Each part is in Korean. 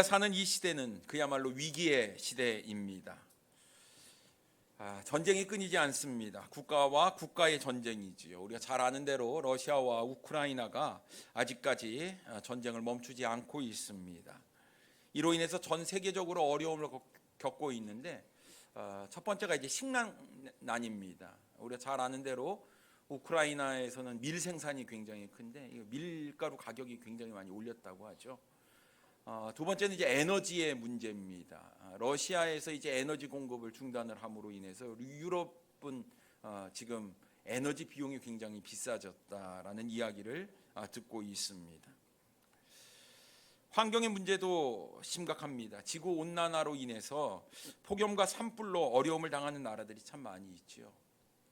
우리가 사는 이 시대는 그야말로 위기의 시대입니다. 전쟁이 끊이지 않습니다. 국가와 국가의 전쟁이지요. 우리가 잘 아는 대로 러시아와 우크라이나가 아직까지 전쟁을 멈추지 않고 있습니다. 이로 인해서 전 세계적으로 어려움을 겪고 있는데 첫 번째가 이제 식량난입니다. 우리가 잘 아는 대로 우크라이나에서는 밀 생산이 굉장히 큰데 밀가루 가격이 굉장히 많이 올렸다고 하죠. 두 번째는 이제 에너지의 문제입니다. 러시아에서 이제 에너지 공급을 중단을 함으로 인해서 유럽은 지금 에너지 비용이 굉장히 비싸졌다라는 이야기를 듣고 있습니다. 환경의 문제도 심각합니다. 지구 온난화로 인해서 폭염과 산불로 어려움을 당하는 나라들이 참 많이 있죠.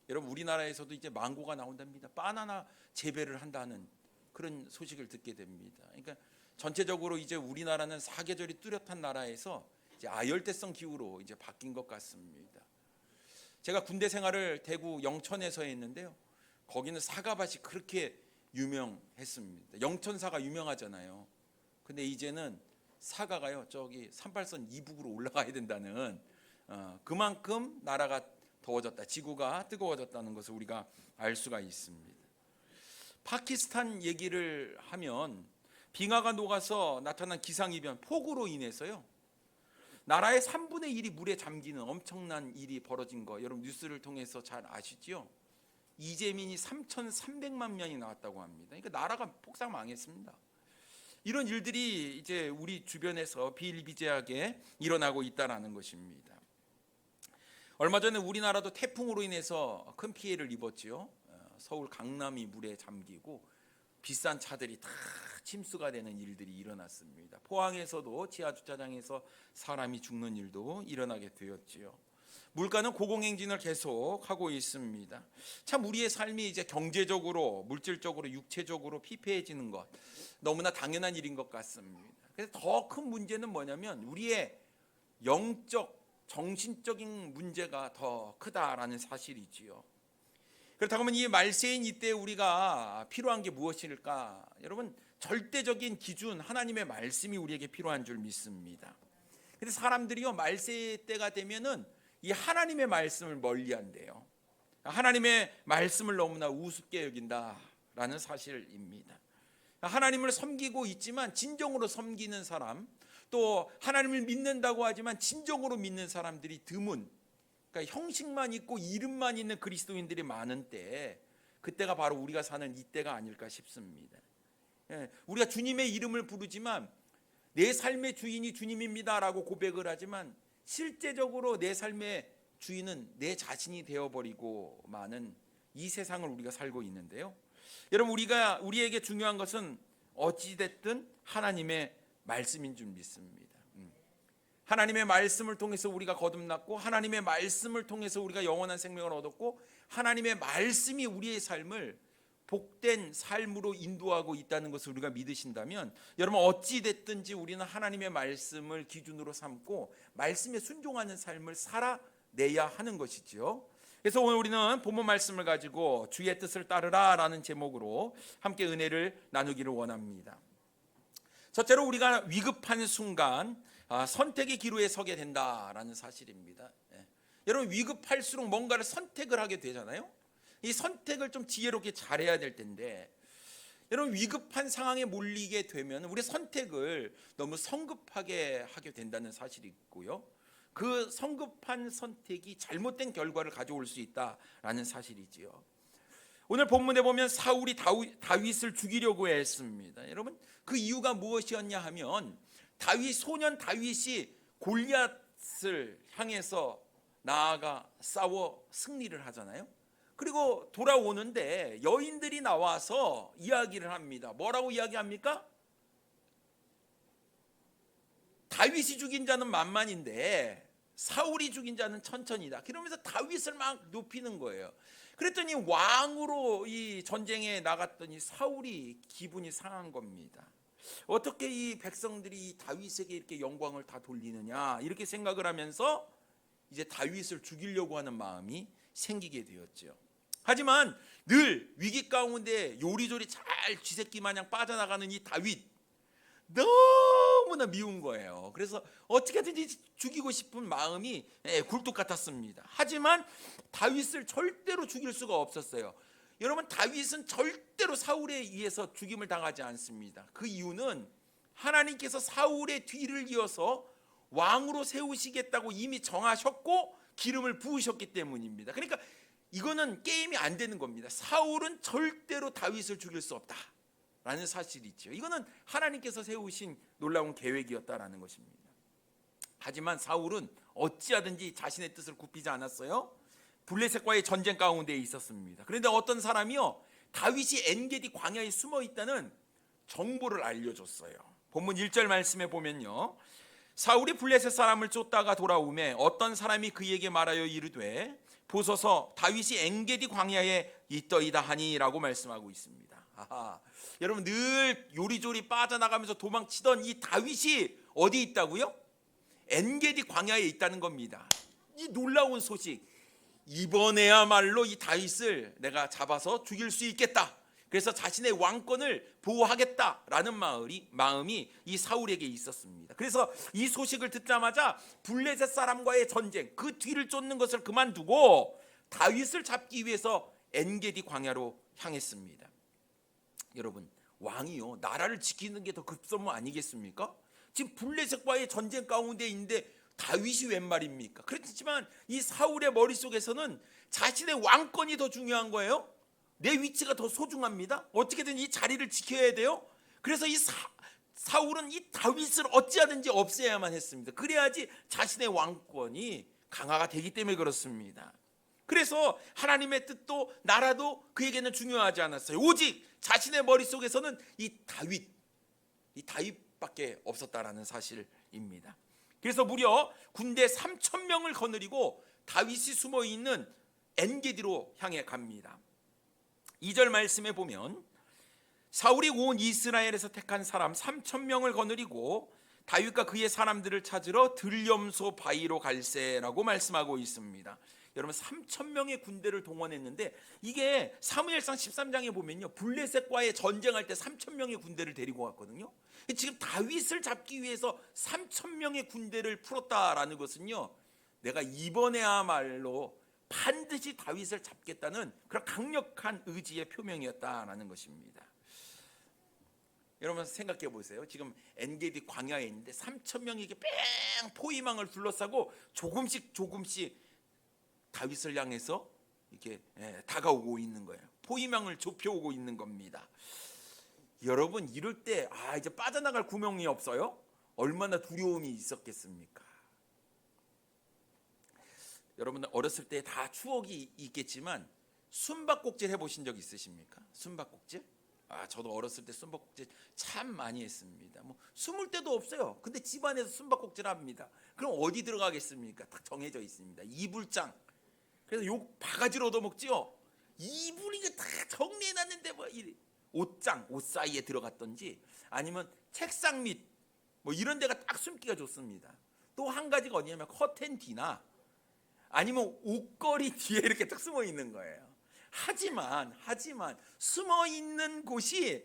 여러분, 우리나라에서도 이제 망고가 나온답니다. 바나나 재배를 한다는 그런 소식을 듣게 됩니다. 그러니까 전체적으로 이제 우리나라는 사계절이 뚜렷한 나라에서 이제 아열대성 기후로 이제 바뀐 것 같습니다. 제가 군대 생활을 대구 영천에서 했는데요. 거기는 사과밭이 그렇게 유명했습니다. 영천사가 유명하잖아요. 근데 이제는 사과가요, 저기 38선 이북으로 올라가야 된다는 그만큼 나라가 더워졌다, 지구가 뜨거워졌다는 것을 우리가 알 수가 있습니다. 파키스탄 얘기를 하면 빙하가 녹아서 나타난 기상이변, 폭우로 인해서요, 나라의 3분의 1이 물에 잠기는 엄청난 일이 벌어진 거 여러분 뉴스를 통해서 잘 아시죠? 이재민이 3,300만 명이 나왔다고 합니다. 그러니까 나라가 폭삭 망했습니다. 이런 일들이 이제 우리 주변에서 비일비재하게 일어나고 있다는 것입니다. 얼마 전에 우리나라도 태풍으로 인해서 큰 피해를 입었죠. 서울 강남이 물에 잠기고 비싼 차들이 다 침수가 되는 일들이 일어났습니다. 포항에서도 지하주차장에서 사람이 죽는 일도 일어나게 되었지요. 물가는 고공행진을 계속 하고 있습니다. 참 우리의 삶이 이제 경제적으로, 물질적으로, 육체적으로 피폐해지는 것 너무나 당연한 일인 것 같습니다. 그래서 더 큰 문제는 뭐냐면 우리의 영적, 정신적인 문제가 더 크다라는 사실이지요. 그렇다고 하면 이 말세인 이때 우리가 필요한 게 무엇일까? 여러분, 절대적인 기준 하나님의 말씀이 우리에게 필요한 줄 믿습니다. 근데 사람들이요, 말세 때가 되면은 이 하나님의 말씀을 멀리한대요. 하나님의 말씀을 너무나 우습게 여긴다라는 사실입니다. 하나님을 섬기고 있지만 진정으로 섬기는 사람, 또 하나님을 믿는다고 하지만 진정으로 믿는 사람들이 드문, 그러니까 형식만 있고 이름만 있는 그리스도인들이 많은 때, 그때가 바로 우리가 사는 이때가 아닐까 싶습니다. 우리가 주님의 이름을 부르지만 내 삶의 주인이 주님입니다라고 고백을 하지만 실제적으로 내 삶의 주인은 내 자신이 되어버리고 마는 이 세상을 우리가 살고 있는데요. 여러분, 우리에게 중요한 것은 어찌됐든 하나님의 말씀인 줄 믿습니다. 하나님의 말씀을 통해서 우리가 거듭났고, 하나님의 말씀을 통해서 우리가 영원한 생명을 얻었고, 하나님의 말씀이 우리의 삶을 복된 삶으로 인도하고 있다는 것을 우리가 믿으신다면, 여러분 어찌 됐든지 우리는 하나님의 말씀을 기준으로 삼고 말씀에 순종하는 삶을 살아내야 하는 것이죠. 그래서 오늘 우리는 본문 말씀을 가지고 주의 뜻을 따르라 라는 제목으로 함께 은혜를 나누기를 원합니다. 첫째로 우리가 위급한 순간 선택의 기로에 서게 된다라는 사실입니다. 여러분, 위급할수록 뭔가를 선택을 하게 되잖아요. 이 선택을 좀 지혜롭게 잘해야 될 텐데, 여러분 위급한 상황에 몰리게 되면 우리 선택을 너무 성급하게 하게 된다는 사실이 있고요. 그 성급한 선택이 잘못된 결과를 가져올 수 있다라는 사실이지요. 오늘 본문에 보면 사울이 다윗을 죽이려고 했습니다. 여러분, 그 이유가 무엇이었냐 하면 소년 다윗이 골리앗을 향해서 나아가 싸워 승리를 하잖아요. 그리고 돌아오는데 여인들이 나와서 이야기를 합니다. 뭐라고 이야기합니까? 다윗이 죽인 자는 만만인데 사울이 죽인 자는 천천이다. 그러면서 다윗을 막 높이는 거예요. 그랬더니 왕으로 이 전쟁에 나갔더니 사울이 기분이 상한 겁니다. 어떻게 이 백성들이 다윗에게 이렇게 영광을 다 돌리느냐, 이렇게 생각을 하면서 이제 다윗을 죽이려고 하는 마음이 생기게 되었죠. 하지만 늘 위기 가운데 요리조리 잘 쥐새끼 마냥 빠져나가는 이 다윗, 너무 너무나 미운 거예요. 그래서 어떻게든지 죽이고 싶은 마음이 굴뚝 같았습니다. 하지만 다윗을 절대로 죽일 수가 없었어요. 여러분, 다윗은 절대로 사울에 의해서 죽임을 당하지 않습니다. 그 이유는 하나님께서 사울의 뒤를 이어서 왕으로 세우시겠다고 이미 정하셨고 기름을 부으셨기 때문입니다. 그러니까 이거는 게임이 안 되는 겁니다. 사울은 절대로 다윗을 죽일 수 없다라는 사실이죠. 이거는 하나님께서 세우신 놀라운 계획이었다라는 것입니다. 하지만 사울은 어찌하든지 자신의 뜻을 굽히지 않았어요. 블레셋과의 전쟁 가운데 있었습니다. 그런데 어떤 사람이요, 다윗이 엔게디 광야에 숨어 있다는 정보를 알려줬어요. 본문 1절 말씀에 보면요, 사울이 블레셋 사람을 쫓다가 돌아오매 어떤 사람이 그에게 말하여 이르되 보소서 다윗이 엔게디 광야에 있더이다 하니라고 말씀하고 있습니다. 여러분, 늘 요리조리 빠져나가면서 도망치던 이 다윗이 어디 있다고요? 엔게디 광야에 있다는 겁니다. 이 놀라운 소식, 이번에야말로 이 다윗을 내가 잡아서 죽일 수 있겠다, 그래서 자신의 왕권을 보호하겠다라는 마음이 이 사울에게 있었습니다. 그래서 이 소식을 듣자마자 블레셋 사람과의 전쟁, 그 뒤를 쫓는 것을 그만두고 다윗을 잡기 위해서 엔게디 광야로 향했습니다. 여러분, 왕이요, 나라를 지키는 게 더 급선무 아니겠습니까? 지금 블레셋과의 전쟁 가운데 있는데 다윗이 웬 말입니까? 그렇지만 이 사울의 머릿속에서는 자신의 왕권이 더 중요한 거예요. 내 위치가 더 소중합니다. 어떻게든 이 자리를 지켜야 돼요. 그래서 이 사울은 이 다윗을 어찌하든지 없애야만 했습니다. 그래야지 자신의 왕권이 강화가 되기 때문에 그렇습니다. 그래서 하나님의 뜻도 나라도 그에게는 중요하지 않았어요. 오직 자신의 머릿속에서는 이 다윗밖에 없었다라는 사실입니다. 그래서 무려 군대 3,000명을 거느리고 다윗이 숨어있는 엔게디로 향해 갑니다. 2절 말씀에 보면 사울이 온 이스라엘에서 택한 사람 3,000명을 거느리고 다윗과 그의 사람들을 찾으러 들염소 바위로 갈새라고 말씀하고 있습니다. 여러분, 3,000명의 군대를 동원했는데 이게 사무엘상 13장에 보면요, 블레셋과의 전쟁할 때 3,000명의 군대를 데리고 왔거든요. 지금 다윗을 잡기 위해서 3,000명의 군대를 풀었다라는 것은요, 내가 이번에야말로 반드시 다윗을 잡겠다는 그런 강력한 의지의 표명이었다라는 것입니다. 여러분, 생각해 보세요. 지금 엔게디 광야에 있는데 3,000명에게 뺑 포위망을 둘러싸고 조금씩 다윗을 향해서 이렇게 다가오고 있는 거예요. 포위망을 좁혀오고 있는 겁니다. 여러분, 이럴 때 이제 빠져나갈 구멍이 없어요? 얼마나 두려움이 있었겠습니까? 여러분, 어렸을 때 다 추억이 있겠지만 숨바꼭질 해보신 적 있으십니까? 숨바꼭질? 저도 어렸을 때 숨바꼭질 참 많이 했습니다. 숨을 데도 없어요. 근데 집안에서 숨바꼭질 합니다. 그럼 어디 들어가겠습니까? 딱 정해져 있습니다. 이불장. 그래서 욕 바가지로 얻어먹지요. 이불 이게 다 정리해놨는데 옷장, 옷 사이에 들어갔던지 아니면 책상 밑 이런 데가 딱 숨기가 좋습니다. 또 한 가지가 어디냐면 커튼 뒤나 아니면 옷걸이 뒤에 이렇게 딱 숨어 있는 거예요. 하지만 숨어 있는 곳이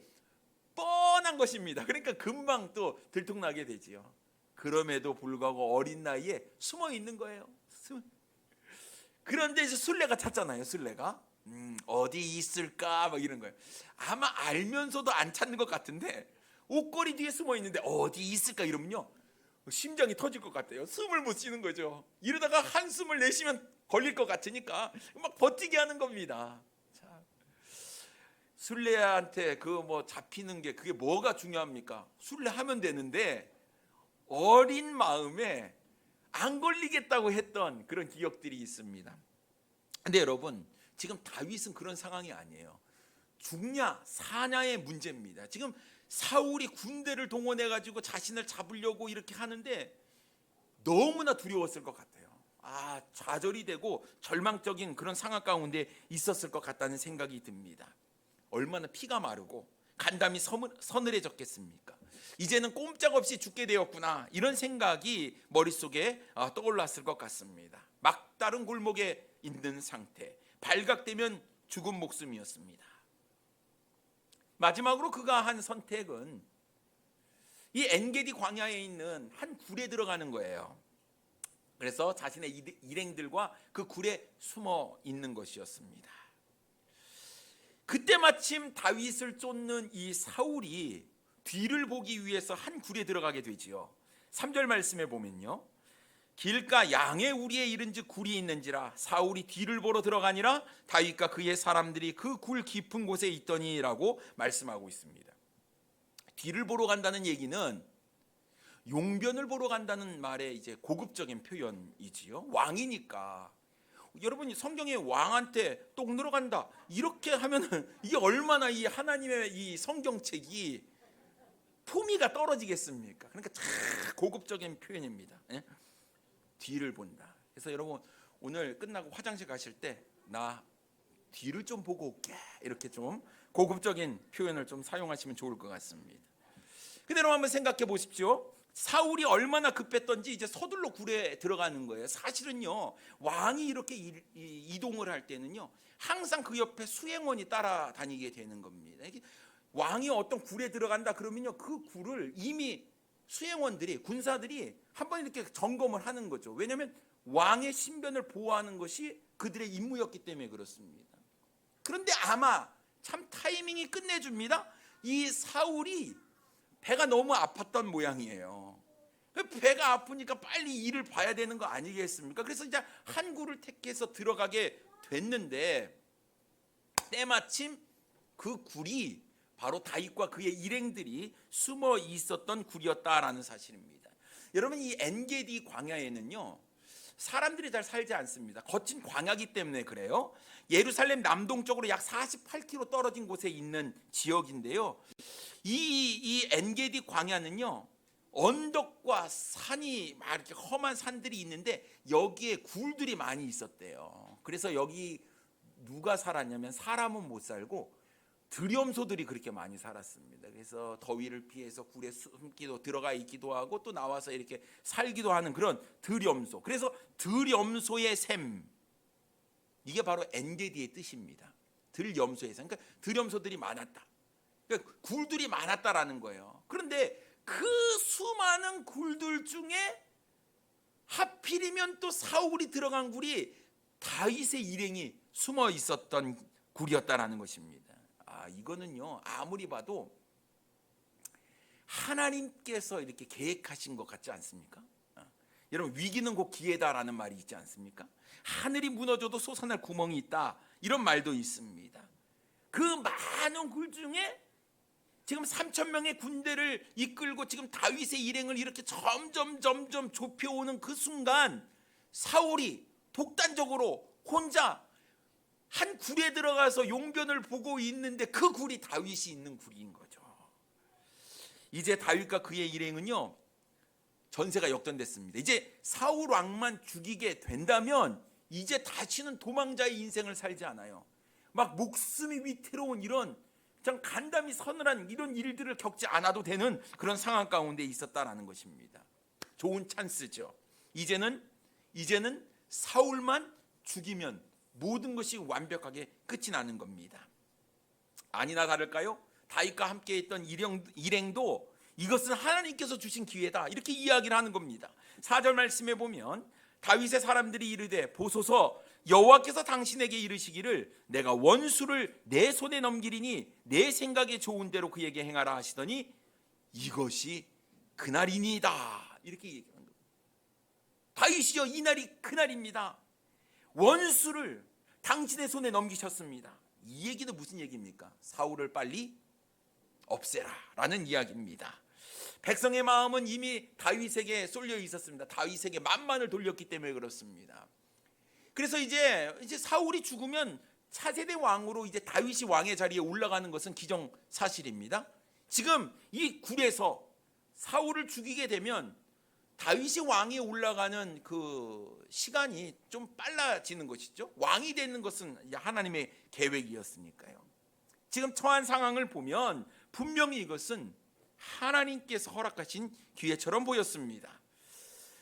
뻔한 것입니다. 그러니까 금방 또 들통나게 되지요. 그럼에도 불구하고 어린 나이에 숨어 있는 거예요. 그런데 이제 술래가 찾잖아요. 술래가 어디 있을까 이런 거예요. 아마 알면서도 안 찾는 것 같은데 옷걸이 뒤에 숨어 있는데 어디 있을까 이러면요, 심장이 터질 것 같아요. 숨을 못 쉬는 거죠. 이러다가 한숨을 내쉬면 걸릴 것 같으니까 막 버티게 하는 겁니다. 자, 술래한테 잡히는 게 그게 뭐가 중요합니까? 술래하면 되는데 어린 마음에 안 걸리겠다고 했던 그런 기억들이 있습니다. 근데 여러분, 지금 다윗은 그런 상황이 아니에요. 죽냐 사냐의 문제입니다. 지금 사울이 군대를 동원해가지고 자신을 잡으려고 이렇게 하는데 너무나 두려웠을 것 같아요. 좌절이 되고 절망적인 그런 상황 가운데 있었을 것 같다는 생각이 듭니다. 얼마나 피가 마르고 간담이 서늘해졌겠습니까? 이제는 꼼짝없이 죽게 되었구나, 이런 생각이 머릿속에 떠올랐을 것 같습니다. 막다른 골목에 있는 상태, 발각되면 죽은 목숨이었습니다. 마지막으로 그가 한 선택은 이 엔게디 광야에 있는 한 굴에 들어가는 거예요. 그래서 자신의 일행들과 그 굴에 숨어 있는 것이었습니다. 그때 마침 다윗을 쫓는 이 사울이 뒤를 보기 위해서 한 굴에 들어가게 되지요. 3절 말씀에 보면요, 길가 양의 우리에 이른즉 굴이 있는지라 사울이 뒤를 보러 들어가니라 다윗과 그의 사람들이 그 굴 깊은 곳에 있더니라고 말씀하고 있습니다. 뒤를 보러 간다는 얘기는 용변을 보러 간다는 말의 이제 고급적인 표현이지요. 왕이니까. 여러분이 성경에 왕한테 똑 늘어간다 이렇게 하면은 이게 얼마나 이 하나님의 이 성경책이 품위가 떨어지겠습니까? 그러니까 참 고급적인 표현입니다. 예? 뒤를 본다. 그래서 여러분 오늘 끝나고 화장실 가실 때 나 뒤를 좀 보고 올게 이렇게 좀 고급적인 표현을 좀 사용하시면 좋을 것 같습니다. 그대로 한번 생각해 보십시오. 사울이 얼마나 급했던지 이제 서둘러 굴에 들어가는 거예요. 사실은요, 왕이 이렇게 이동을 할 때는요 항상 그 옆에 수행원이 따라다니게 되는 겁니다. 왕이 어떤 굴에 들어간다 그러면요 그 굴을 이미 수행원들이, 군사들이 한번 이렇게 점검을 하는 거죠. 왜냐하면 왕의 신변을 보호하는 것이 그들의 임무였기 때문에 그렇습니다. 그런데 아마 참 타이밍이 끝내줍니다. 이 사울이 배가 너무 아팠던 모양이에요. 배가 아프니까 빨리 일을 봐야 되는 거 아니겠습니까? 그래서 이제 한 굴을 택해서 들어가게 됐는데 때마침 그 굴이 바로 다윗과 그의 일행들이 숨어 있었던 굴이었다라는 사실입니다. 여러분 이 엔게디 광야에는요 사람들이 잘 살지 않습니다. 거친 광야기 때문에 그래요. 예루살렘 남동쪽으로 약 48km 떨어진 곳에 있는 지역인데요. 이 엔게디 광야는요 언덕과 산이 막 이렇게 험한 산들이 있는데 여기에 굴들이 많이 있었대요. 그래서 여기 누가 살았냐면 사람은 못 살고 들염소들이 그렇게 많이 살았습니다. 그래서 더위를 피해서 굴에 숨기도 들어가 있기도 하고 또 나와서 이렇게 살기도 하는 그런 들염소. 그래서 들염소의 샘, 이게 바로 엔게디의 뜻입니다. 들염소의 샘. 그러니까 들염소들이 많았다. 그러니까 굴들이 많았다라는 거예요. 그런데 그 수많은 굴들 중에 하필이면 또 사울이 들어간 굴이 다윗의 일행이 숨어 있었던 굴이었다라는 것입니다. 이거는요 아무리 봐도 하나님께서 이렇게 계획하신 것 같지 않습니까? 여러분 위기는 곧 기회다라는 말이 있지 않습니까? 하늘이 무너져도 솟아날 구멍이 있다 이런 말도 있습니다. 그 많은 굴 중에 지금 3,000명의 군대를 이끌고 지금 다윗의 일행을 이렇게 점점 좁혀오는 그 순간 사울이 독단적으로 혼자 한 굴에 들어가서 용변을 보고 있는데 그 굴이 다윗이 있는 굴인 거죠. 이제 다윗과 그의 일행은요 전세가 역전됐습니다. 이제 사울 왕만 죽이게 된다면 이제 다시는 도망자의 인생을 살지 않아요. 막 목숨이 위태로운 이런 참 간담이 서늘한 이런 일들을 겪지 않아도 되는 그런 상황 가운데 있었다라는 것입니다. 좋은 찬스죠. 이제는 사울만 죽이면 모든 것이 완벽하게 끝이 나는 겁니다. 아니나 다를까요? 다윗과 함께 있던 일행도 이것은 하나님께서 주신 기회다 이렇게 이야기를 하는 겁니다. 4절 말씀에 보면 다윗의 사람들이 이르되 보소서 여호와께서 당신에게 이르시기를 내가 원수를 내 손에 넘기리니 내 생각에 좋은 대로 그에게 행하라 하시더니 이것이 그날이니이다 이렇게 얘기하는 겁니다. 다윗이여 이날이 그날입니다. 원수를 당신의 손에 넘기셨습니다. 이 얘기는 무슨 얘기입니까? 사울을 빨리 없애라 라는 이야기입니다. 백성의 마음은 이미 다윗에게 쏠려 있었습니다. 다윗에게 만만을 돌렸기 때문에 그렇습니다. 그래서 이제 사울이 죽으면 차세대 왕으로 이제 다윗이 왕의 자리에 올라가는 것은 기정사실입니다. 지금 이 굴에서 사울을 죽이게 되면 다윗이 왕에 올라가는 그 시간이 좀 빨라지는 것이죠. 왕이 되는 것은 하나님의 계획이었으니까요. 지금 처한 상황을 보면 분명히 이것은 하나님께서 허락하신 기회처럼 보였습니다.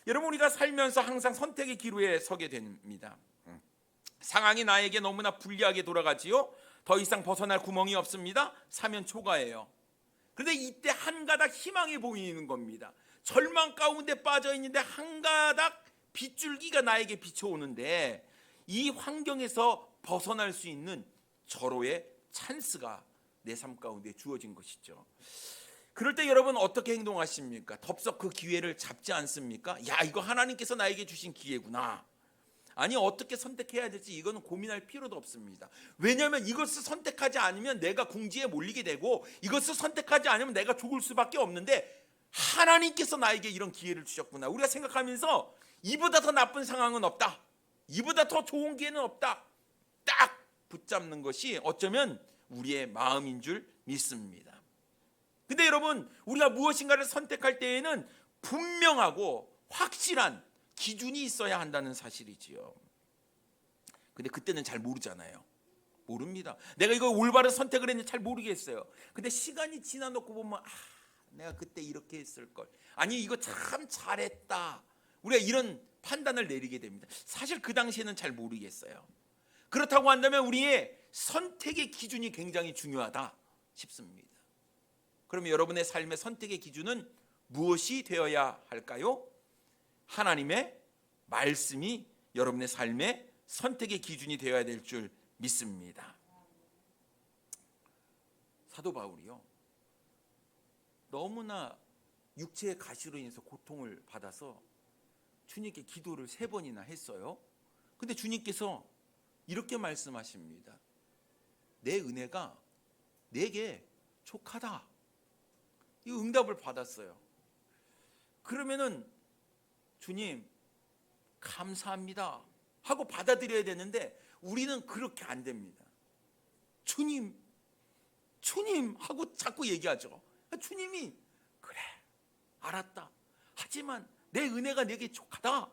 여러분 우리가 살면서 항상 선택의 기로에 서게 됩니다. 상황이 나에게 너무나 불리하게 돌아가지요. 더 이상 벗어날 구멍이 없습니다. 사면 초과예요. 그런데 이때 한 가닥 희망이 보이는 겁니다. 절망 가운데 빠져 있는데 한 가닥 빗줄기가 나에게 비춰오는데 이 환경에서 벗어날 수 있는 절호의 찬스가 내 삶 가운데 주어진 것이죠. 그럴 때 여러분 어떻게 행동하십니까? 덥석 그 기회를 잡지 않습니까? 야, 이거 하나님께서 나에게 주신 기회구나. 아니, 어떻게 선택해야 될지 이거는 고민할 필요도 없습니다. 왜냐하면 이것을 선택하지 않으면 내가 궁지에 몰리게 되고 이것을 선택하지 않으면 내가 죽을 수밖에 없는데 하나님께서 나에게 이런 기회를 주셨구나. 우리가 생각하면서 이보다 더 나쁜 상황은 없다, 이보다 더 좋은 기회는 없다, 딱 붙잡는 것이 어쩌면 우리의 마음인 줄 믿습니다. 근데 여러분, 우리가 무엇인가를 선택할 때에는 분명하고 확실한 기준이 있어야 한다는 사실이지요. 근데 그때는 잘 모르잖아요. 모릅니다. 내가 이거 올바른 선택을 했는지 잘 모르겠어요. 근데 시간이 지나 놓고 보면 내가 그때 이렇게 했을 걸. 아니, 이거 참 잘했다. 우리가 이런 판단을 내리게 됩니다. 사실 그 당시에는 잘 모르겠어요. 그렇다고 한다면 우리의 선택의 기준이 굉장히 중요하다 싶습니다. 그러면 여러분의 삶의 선택의 기준은 무엇이 되어야 할까요? 하나님의 말씀이 여러분의 삶의 선택의 기준이 되어야 될 줄 믿습니다. 사도 바울이요, 너무나 육체의 가시로 인해서 고통을 받아서 주님께 기도를 3번이나 했어요. 근데 주님께서 이렇게 말씀하십니다. 내 은혜가 내게 족하다. 이 응답을 받았어요. 그러면은 주님 감사합니다 하고 받아들여야 되는데 우리는 그렇게 안 됩니다. 주님 하고 자꾸 얘기하죠. 주님이 그래 알았다, 하지만 내 은혜가 내게 족하다.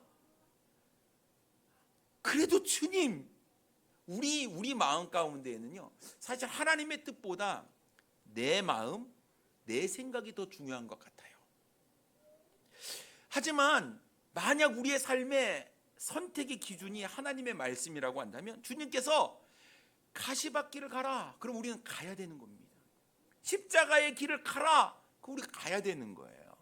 그래도 주님, 우리 마음 가운데에는요, 사실 하나님의 뜻보다 내 마음, 내 생각이 더 중요한 것 같아요. 하지만 만약 우리의 삶의 선택의 기준이 하나님의 말씀이라고 한다면 주님께서 가시밭길을 가라, 그럼 우리는 가야 되는 겁니다. 십자가의 길을 가라, 그럼 우리가 가야 되는 거예요.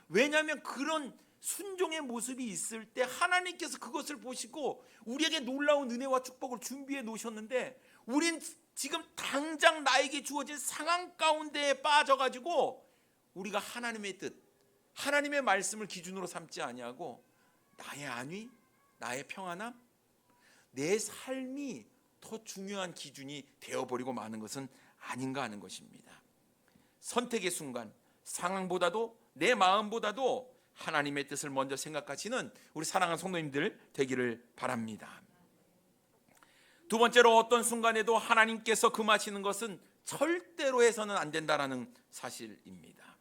왜냐하면 그런 순종의 모습이 있을 때 하나님께서 그것을 보시고 우리에게 놀라운 은혜와 축복을 준비해 놓으셨는데 우린 지금 당장 나에게 주어진 상황 가운데에 빠져가지고 우리가 하나님의 뜻, 하나님의 말씀을 기준으로 삼지 아니하고 나의 안위, 나의 평안함, 내 삶이 더 중요한 기준이 되어버리고 마는 것은 아닌가 하는 것입니다. 선택의 순간 상황보다도 내 마음보다도 하나님의 뜻을 먼저 생각하시는 우리 사랑하는 성도님들 되기를 바랍니다. 두 번째로, 어떤 순간에도 하나님께서 금하시는 것은 절대로 해서는 안 된다라는 사실입니다.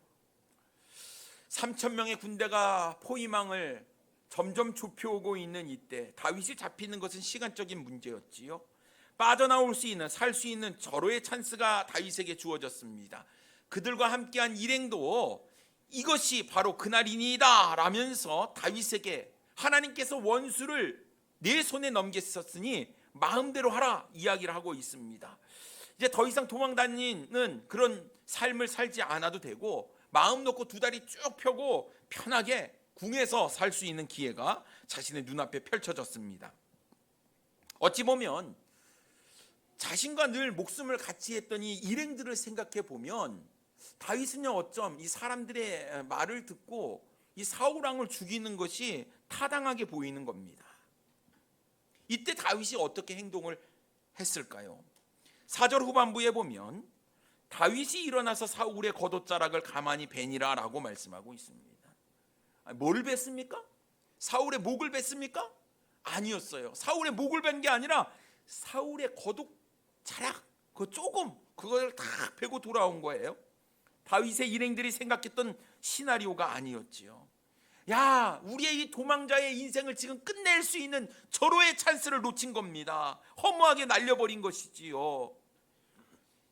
3,000명의 군대가 포위망을 점점 좁혀오고 있는 이때 다윗이 잡히는 것은 시간적인 문제였지요. 빠져나올 수 있는, 살 수 있는 절호의 찬스가 다윗에게 주어졌습니다. 그들과 함께한 일행도 이것이 바로 그날이니이다 라면서 다윗에게 하나님께서 원수를 내 손에 넘겼었으니 마음대로 하라 이야기를 하고 있습니다. 이제 더 이상 도망 다니는 그런 삶을 살지 않아도 되고 마음 놓고 두 다리 쭉 펴고 편하게 궁에서 살 수 있는 기회가 자신의 눈앞에 펼쳐졌습니다. 어찌 보면 자신과 늘 목숨을 같이 했던 이 일행들을 생각해 보면 다윗은요, 어쩜 이 사람들의 말을 듣고 이 사울 왕을 죽이는 것이 타당하게 보이는 겁니다. 이때 다윗이 어떻게 행동을 했을까요? 4절 후반부에 보면 다윗이 일어나서 사울의 겉옷자락을 가만히 베니라 라고 말씀하고 있습니다. 뭘 뱄습니까? 사울의 목을 뱄습니까? 아니었어요. 사울의 목을 벤 게 아니라 사울의 겉옷자락 그걸 다 베고 돌아온 거예요. 다윗의 일행들이 생각했던 시나리오가 아니었지요. 야, 우리의 이 도망자의 인생을 지금 끝낼 수 있는 절호의 찬스를 놓친 겁니다. 허무하게 날려버린 것이지요.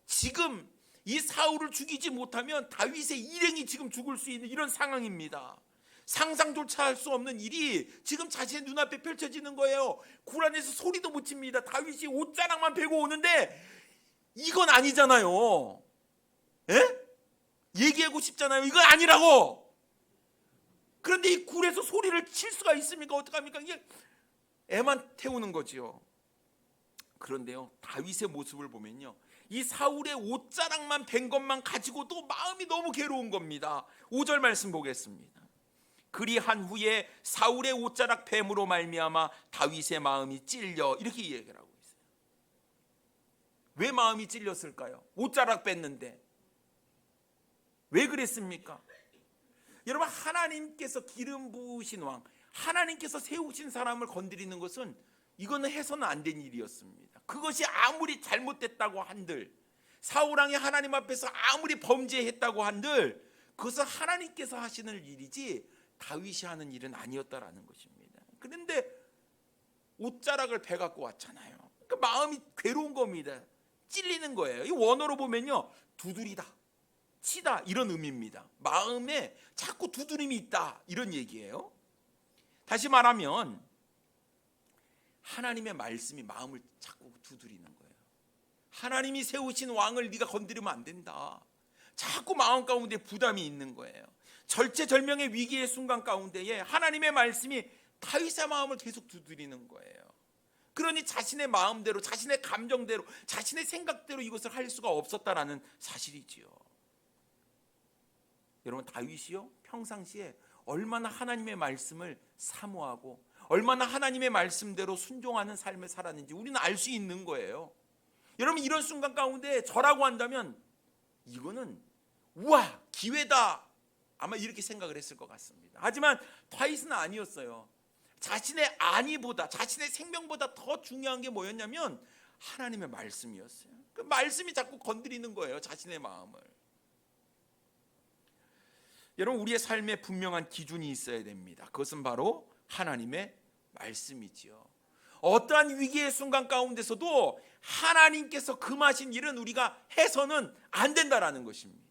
지금 이 사울을 죽이지 못하면 다윗의 일행이 지금 죽을 수 있는 이런 상황입니다. 상상조차 할 수 없는 일이 지금 자신의 눈앞에 펼쳐지는 거예요. 굴 안에서 소리도 못 칩니다. 다윗이 옷자락만 베고 오는데 이건 아니잖아요. 에? 얘기하고 싶잖아요. 이거 아니라고. 그런데 이 굴에서 소리를 칠 수가 있습니까? 어떡합니까? 이게 애만 태우는 거지요. 그런데요, 다윗의 모습을 보면요, 이 사울의 옷자락만 벤 것만 가지고도 마음이 너무 괴로운 겁니다. 5절 말씀 보겠습니다. 그리한 후에 사울의 옷자락 뱀으로 말미암아 다윗의 마음이 찔려, 이렇게 얘기를 하고 있어요. 왜 마음이 찔렸을까요? 옷자락 뺐는데 왜 그랬습니까? 여러분, 하나님께서 기름 부으신 왕, 하나님께서 세우신 사람을 건드리는 것은 이거는 해서는 안 된 일이었습니다. 그것이 아무리 잘못됐다고 한들, 사울왕이 하나님 앞에서 아무리 범죄했다고 한들 그것은 하나님께서 하시는 일이지 다윗이 하는 일은 아니었다라는 것입니다. 그런데 옷자락을 배 갖고 왔잖아요. 그러니까 마음이 괴로운 겁니다. 찔리는 거예요. 이 원어로 보면요, 두드리다, 치다, 이런 의미입니다. 마음에 자꾸 두드림이 있다, 이런 얘기예요. 다시 말하면 하나님의 말씀이 마음을 자꾸 두드리는 거예요. 하나님이 세우신 왕을 네가 건드리면 안 된다. 자꾸 마음 가운데 부담이 있는 거예요. 절체절명의 위기의 순간 가운데에 하나님의 말씀이 다윗의 마음을 계속 두드리는 거예요. 그러니 자신의 마음대로, 자신의 감정대로, 자신의 생각대로 이것을 할 수가 없었다라는 사실이지요. 여러분, 다윗이요, 평상시에 얼마나 하나님의 말씀을 사모하고 얼마나 하나님의 말씀대로 순종하는 삶을 살았는지 우리는 알 수 있는 거예요. 여러분, 이런 순간 가운데 저라고 한다면 이거는 우와, 기회다, 아마 이렇게 생각을 했을 것 같습니다. 하지만 다윗은 아니었어요. 자신의 안위보다, 자신의 생명보다 더 중요한 게 뭐였냐면 하나님의 말씀이었어요. 그 말씀이 자꾸 건드리는 거예요, 자신의 마음을. 여러분, 우리의 삶에 분명한 기준이 있어야 됩니다. 그것은 바로 하나님의 말씀이지요. 어떠한 위기의 순간 가운데서도 하나님께서 금하신 일은 우리가 해서는 안 된다라는 것입니다.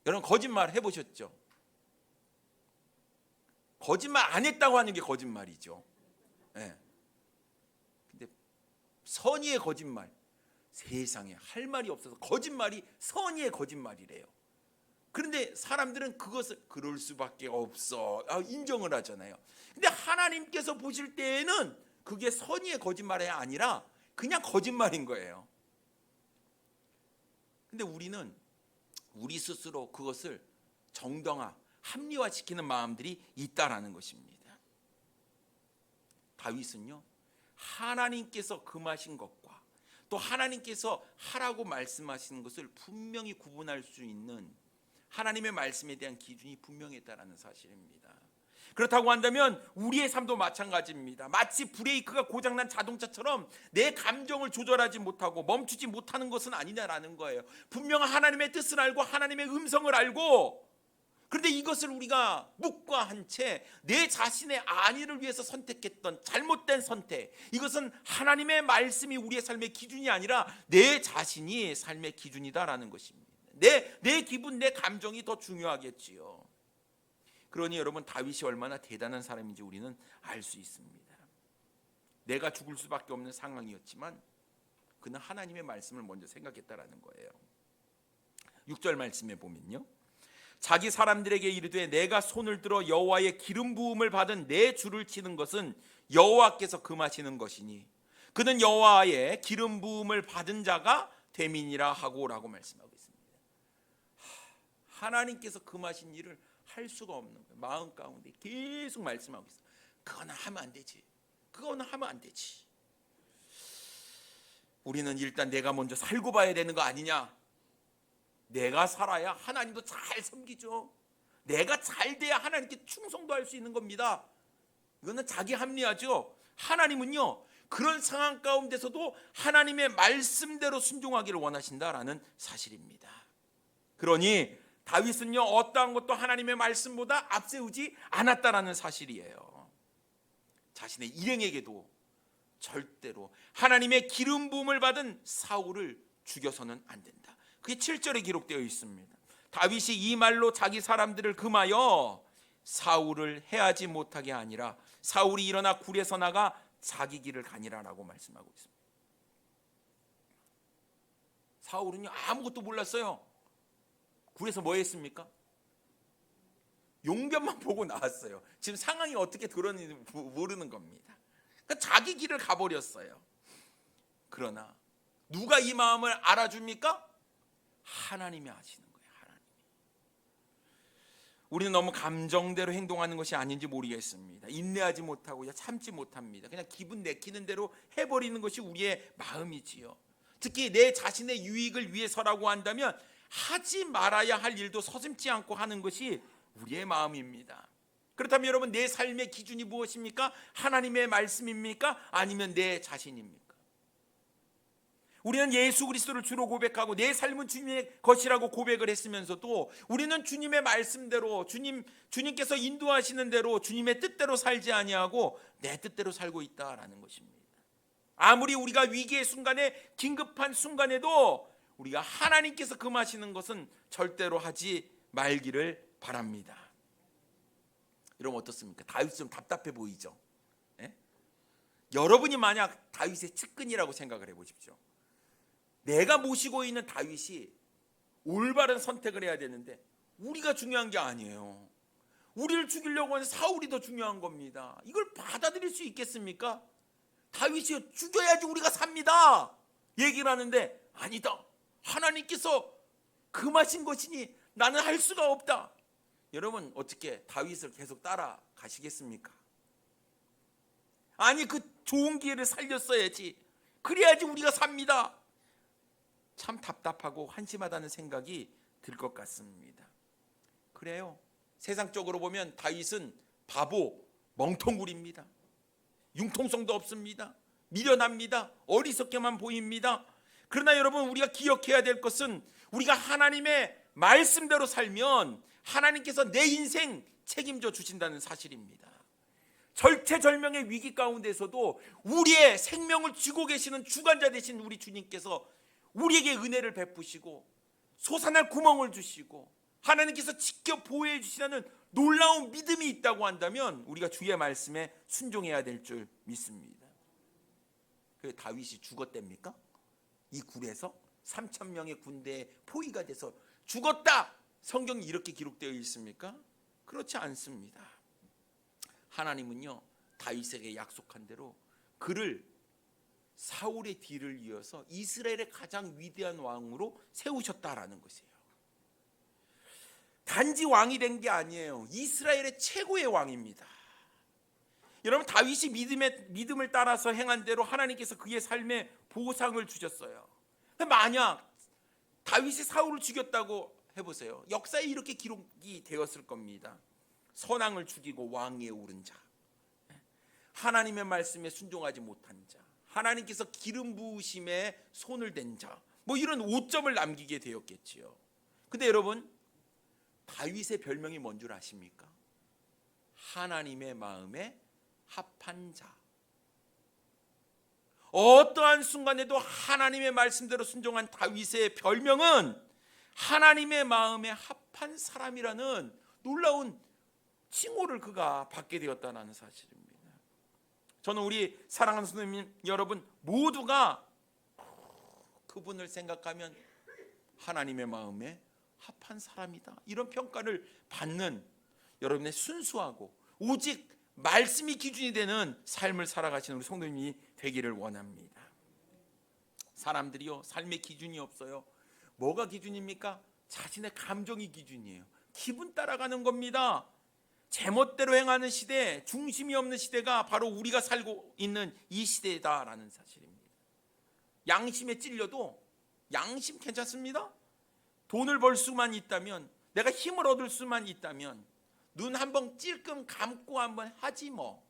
여러분, 거짓말 해보셨죠? 거짓말 안 했다고 하는 게 거짓말이죠. 근데 선의의 거짓말, 세상에 할 말이 없어서 거짓말이 선의의 거짓말이래요. 그런데 사람들은 그것을 그럴 수밖에 없어, 인정을 하잖아요. 근데 하나님께서 보실 때에는 그게 선의의 거짓말이 아니라 그냥 거짓말인 거예요. 근데 우리는 우리 스스로 그것을 정당화, 합리화시키는 마음들이 있다라는 것입니다. 다윗은요, 하나님께서 금하신 것과 또 하나님께서 하라고 말씀하시는 것을 분명히 구분할 수 있는 하나님의 말씀에 대한 기준이 분명했다라는 사실입니다. 그렇다고 한다면 우리의 삶도 마찬가지입니다. 마치 브레이크가 고장난 자동차처럼 내 감정을 조절하지 못하고 멈추지 못하는 것은 아니냐라는 거예요. 분명 하나님의 뜻을 알고 하나님의 음성을 알고, 그런데 이것을 우리가 묵과한 채 내 자신의 안위를 위해서 선택했던 잘못된 선택, 이것은 하나님의 말씀이 우리의 삶의 기준이 아니라 내 자신이 삶의 기준이다라는 것입니다. 내 기분, 내 감정이 더 중요하겠지요. 그러니 여러분, 다윗이 얼마나 대단한 사람인지 우리는 알 수 있습니다. 내가 죽을 수밖에 없는 상황이었지만 그는 하나님의 말씀을 먼저 생각했다라는 거예요. 6절 말씀에 보면요, 자기 사람들에게 이르되 내가 손을 들어 여호와의 기름 부음을 받은 내 줄을 치는 것은 여호와께서 금하시는 것이니 그는 여호와의 기름 부음을 받은 자가 됨이니라 하고라고 말씀하고 있습니다. 하나님께서 금하신 일을 할 수가 없는 거예요. 마음 가운데 계속 말씀하고 있어요. 그거는 하면 안 되지, 그거는 하면 안 되지. 우리는 일단 내가 먼저 살고 봐야 되는 거 아니냐. 내가 살아야 하나님도 잘 섬기죠. 내가 잘 돼야 하나님께 충성도 할 수 있는 겁니다. 이거는 자기 합리화죠. 하나님은요, 그런 상황 가운데서도 하나님의 말씀대로 순종하기를 원하신다라는 사실입니다. 그러니 다윗은요, 어떠한 것도 하나님의 말씀보다 앞세우지 않았다라는 사실이에요. 자신의 일행에게도 절대로 하나님의 기름 부음을 받은 사울을 죽여서는 안 된다. 그게 7절에 기록되어 있습니다. 다윗이 이 말로 자기 사람들을 금하여 사울을 해하지 못하게 아니라 사울이 일어나 굴에서 나가 자기 길을 가니라라고 말씀하고 있습니다. 사울은요, 아무것도 몰랐어요. 굴에서 뭐 했습니까? 용변만 보고 나왔어요. 지금 상황이 어떻게 들었는지 모르는 겁니다. 그러니까 자기 길을 가버렸어요. 그러나 누가 이 마음을 알아줍니까? 하나님이 아시는 거예요. 하나님. 우리는 너무 감정대로 행동하는 것이 아닌지 모르겠습니다. 인내하지 못하고 참지 못합니다. 그냥 기분 내키는 대로 해버리는 것이 우리의 마음이지요. 특히 내 자신의 유익을 위해서라고 한다면 하지 말아야 할 일도 서슴지 않고 하는 것이 우리의 마음입니다. 그렇다면 여러분, 내 삶의 기준이 무엇입니까? 하나님의 말씀입니까? 아니면 내 자신입니까? 우리는 예수 그리스도를 주로 고백하고 내 삶은 주님의 것이라고 고백을 했으면서도 우리는 주님의 말씀대로 주님께서 인도하시는 대로 주님의 뜻대로 살지 아니하고 내 뜻대로 살고 있다라는 것입니다. 아무리 우리가 위기의 순간에, 긴급한 순간에도 우리가 하나님께서 금하시는 것은 절대로 하지 말기를 바랍니다. 여러분 어떻습니까? 다윗 좀 답답해 보이죠? 예? 여러분이 만약 다윗의 측근이라고 생각을 해보십시오. 내가 모시고 있는 다윗이 올바른 선택을 해야 되는데 우리가 중요한 게 아니에요. 우리를 죽이려고 하는 사울이 더 중요한 겁니다. 이걸 받아들일 수 있겠습니까? 다윗이 죽여야지 우리가 삽니다 얘기를 하는데, 아니다, 하나님께서 금하신 것이니 나는 할 수가 없다. 여러분 어떻게 다윗을 계속 따라가시겠습니까? 아니, 그 좋은 기회를 살렸어야지. 그래야지 우리가 삽니다. 참 답답하고 한심하다는 생각이 들 것 같습니다. 그래요, 세상적으로 보면 다윗은 바보, 멍텅구리입니다. 융통성도 없습니다. 미련합니다. 어리석게만 보입니다. 그러나 여러분, 우리가 기억해야 될 것은 우리가 하나님의 말씀대로 살면 하나님께서 내 인생 책임져 주신다는 사실입니다. 절체절명의 위기 가운데서도 우리의 생명을 쥐고 계시는 주관자 되신 우리 주님께서 우리에게 은혜를 베푸시고 솟아날 구멍을 주시고 하나님께서 지켜 보호해 주시라는 놀라운 믿음이 있다고 한다면 우리가 주의 말씀에 순종해야 될 줄 믿습니다. 그래 다윗이 죽었답니까? 이 굴에서 3,000명의 군대의 포위가 돼서 죽었다, 성경이 이렇게 기록되어 있습니까? 그렇지 않습니다. 하나님은요, 다윗에게 약속한 대로 그를 사울의 뒤를 이어서 이스라엘의 가장 위대한 왕으로 세우셨다라는 것이에요. 단지 왕이 된 게 아니에요. 이스라엘의 최고의 왕입니다. 여러분, 다윗이 믿음을 따라서 행한 대로 하나님께서 그의 삶에 보상을 주셨어요. 만약 다윗이 사울을 죽였다고 해보세요. 역사에 이렇게 기록이 되었을 겁니다. 선왕을 죽이고 왕위에 오른 자, 하나님의 말씀에 순종하지 못한 자, 하나님께서 기름 부으심에 손을 댄 자, 뭐 이런 오점을 남기게 되었겠지요. 근데 여러분, 다윗의 별명이 뭔 줄 아십니까? 하나님의 마음에 합한 자. 어떠한 순간에도 하나님의 말씀대로 순종한 다윗의 별명은 하나님의 마음에 합한 사람이라는 놀라운 칭호를 그가 받게 되었다는 사실입니다. 저는 우리 사랑하는 성도님 여러분 모두가 그분을 생각하면 하나님의 마음에 합한 사람이다, 이런 평가를 받는 여러분의 순수하고 오직 말씀이 기준이 되는 삶을 살아가시는 우리 성도님이 되기를 원합니다. 사람들이요, 삶의 기준이 없어요. 뭐가 기준입니까? 자신의 감정이 기준이에요. 기분 따라가는 겁니다. 제멋대로 행하는 시대, 중심이 없는 시대가 바로 우리가 살고 있는 이 시대다라는 사실입니다. 양심에 찔려도 양심 괜찮습니다. 돈을 벌 수만 있다면, 내가 힘을 얻을 수만 있다면 눈 한번 찔끔 감고 한번 하지 뭐.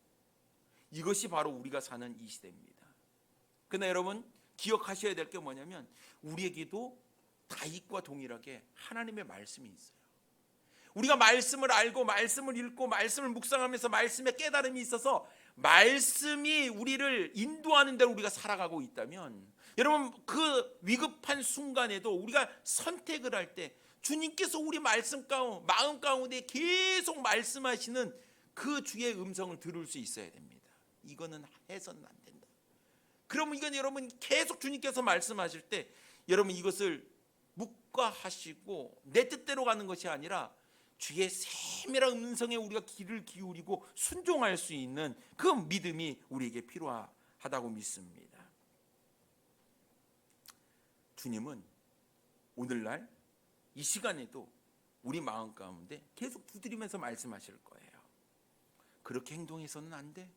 이것이 바로 우리가 사는 이 시대입니다. 그러나 여러분 기억하셔야 될 게 뭐냐면 우리에게도 다윗과 동일하게 하나님의 말씀이 있어요. 우리가 말씀을 알고 말씀을 읽고 말씀을 묵상하면서 말씀의 깨달음이 있어서 말씀이 우리를 인도하는 대로 우리가 살아가고 있다면, 여러분 그 위급한 순간에도 우리가 선택을 할 때 주님께서 우리 마음 가운데 계속 말씀하시는 그 주의 음성을 들을 수 있어야 됩니다. 이거는 해서는 안 된다. 그러면 이건 여러분 계속 주님께서 말씀하실 때 여러분 이것을 묵과하시고 내 뜻대로 가는 것이 아니라 주의 세밀한 음성에 우리가 귀를 기울이고 순종할 수 있는 그 믿음이 우리에게 필요하다고 믿습니다. 주님은 오늘날 이 시간에도 우리 마음 가운데 계속 두드리면서 말씀하실 거예요. 그렇게 행동해서는 안 돼.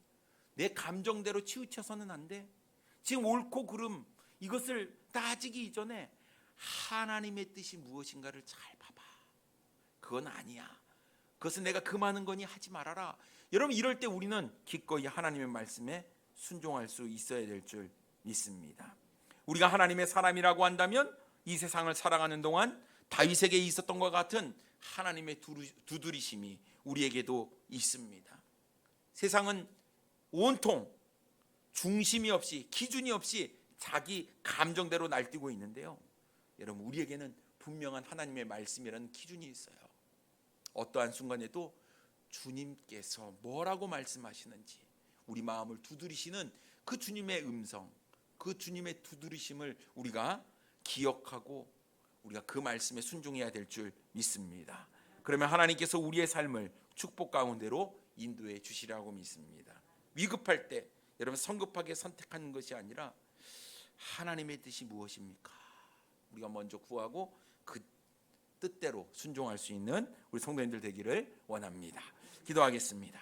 내 감정대로 치우쳐서는 안 돼. 지금 옳고 그름 이것을 따지기 이전에 하나님의 뜻이 무엇인가를 잘 봐봐. 그건 아니야. 그것은 내가 금하는 거니 하지 말아라. 여러분, 이럴 때 우리는 기꺼이 하나님의 말씀에 순종할 수 있어야 될 줄 믿습니다. 우리가 하나님의 사람이라고 한다면 이 세상을 살아가는 동안 다윗에게 있었던 것 같은 하나님의 두드리심이 우리에게도 있습니다. 세상은 온통 중심이 없이, 기준이 없이 자기 감정대로 날뛰고 있는데요, 여러분, 우리에게는 분명한 하나님의 말씀이라는 기준이 있어요. 어떠한 순간에도 주님께서 뭐라고 말씀하시는지 우리 마음을 두드리시는 그 주님의 음성, 그 주님의 두드리심을 우리가 기억하고 우리가 그 말씀에 순종해야 될 줄 믿습니다. 그러면 하나님께서 우리의 삶을 축복 가운데로 인도해 주시라고 믿습니다. 위급할 때 여러분, 성급하게 선택하는 것이 아니라 하나님의 뜻이 무엇입니까? 우리가 먼저 구하고 그 뜻대로 순종할 수 있는 우리 성도님들 되기를 원합니다. 기도하겠습니다.